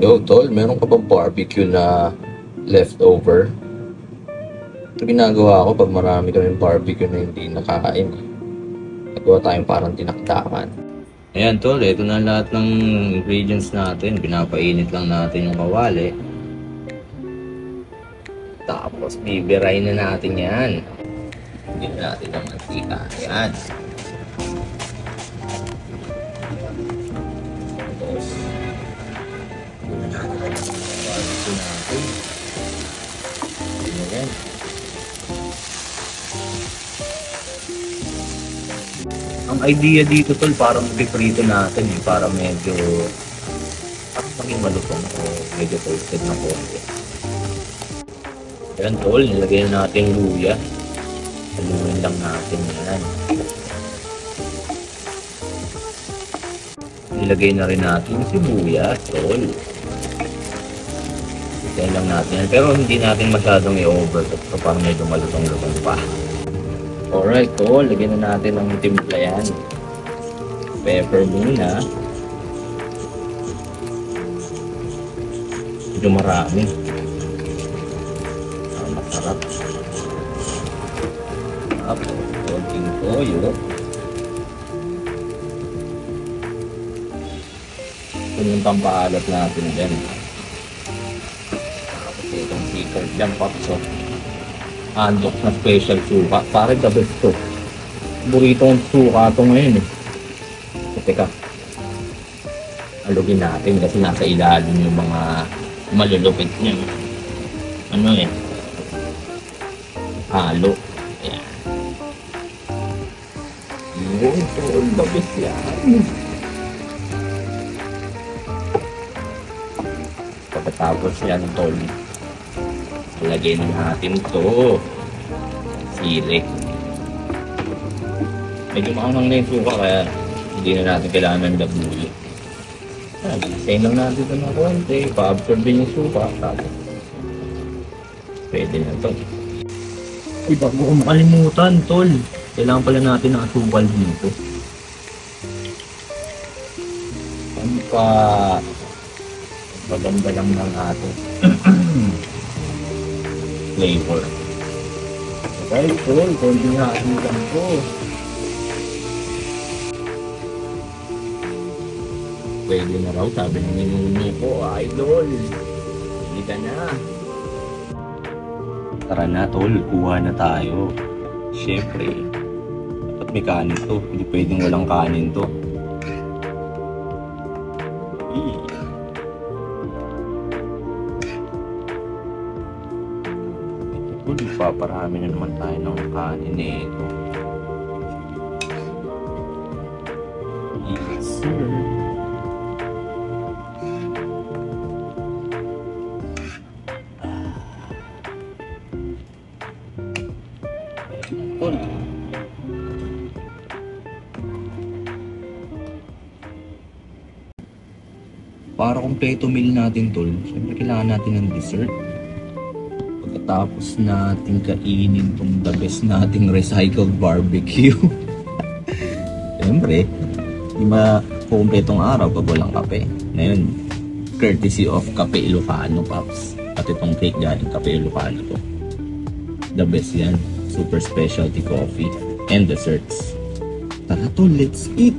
Yo, tol, meron ka bang barbecue na leftover? Ito ginagawa ko pag marami kaming barbecue na hindi nakakain. Nagawa tayong parang tinakdakan. Ayan, tol, ito na lahat ng ingredients natin. Pinapainit lang natin yung kawali. Tapos, bibirayin na natin yan. Hindi na natin ng mantika. Ayan. Tapos, barbecue natin. Ayan. Ang idea dito, tol, parang piprito natin eh. Para medyo maging malutong o medyo toasted na konti. Ayan, tol, nilagay na natin luya. Haluin lang natin yan. Nilagay na rin natin sibuyas, tol. Nilagay lang natin yan. Pero hindi natin masyadong i-overcook. So parang medyo malutong-lutong pa. Alright, tol. Lagyan na natin ang timpla yan. Pepper muna. Medyo marami. Masarap. Tapos, konting toyo. Ito yung pampaalat natin dyan. Tapos, itong secret dyan, papso. Andok na special suka. Parang the best to. Buritong suka ito ngayon eh. So, teka. Alugin natin kasi nasa ilalim yung mga malulupit niya. Ano eh. Halo. Ayan. Yun. Tol. The best yan. Pagkatapos yan, tol. Lagyan natin to sili. Medyo maangang na yung suka kaya hindi na natin kailangan ng labuyo. Isayin lang natin ito ng konti, pa-absorb din yung suka. Tapos pwede na to. Uy, bago ko makalimutan, tol, kailangan pala natin ng asukal dito. Paganda lang ng ating flavor. Okay, tol, konti natin lang po. Pwede na raw, sabi ng ninuno ko, idol. Hindi ka na. Tara na, tol, kuha na tayo. Siyempre, dapat may kanin to. Hindi pwedeng walang kanin to. Paparami na naman tayo ng kanin nito. Yes, sir. Tol. Para kumpleto meal natin, tol, siyempre kailangan natin ng dessert. Tapos natin kainin itong the best nating recycled barbecue. Siyempre, di ba kumpletong araw pag walang kape? Ngayon, courtesy of Cafe Ilocano, Paps. At itong cake galing Cafe Ilocano to. The best yan. Super specialty coffee and desserts. Tara to, let's eat!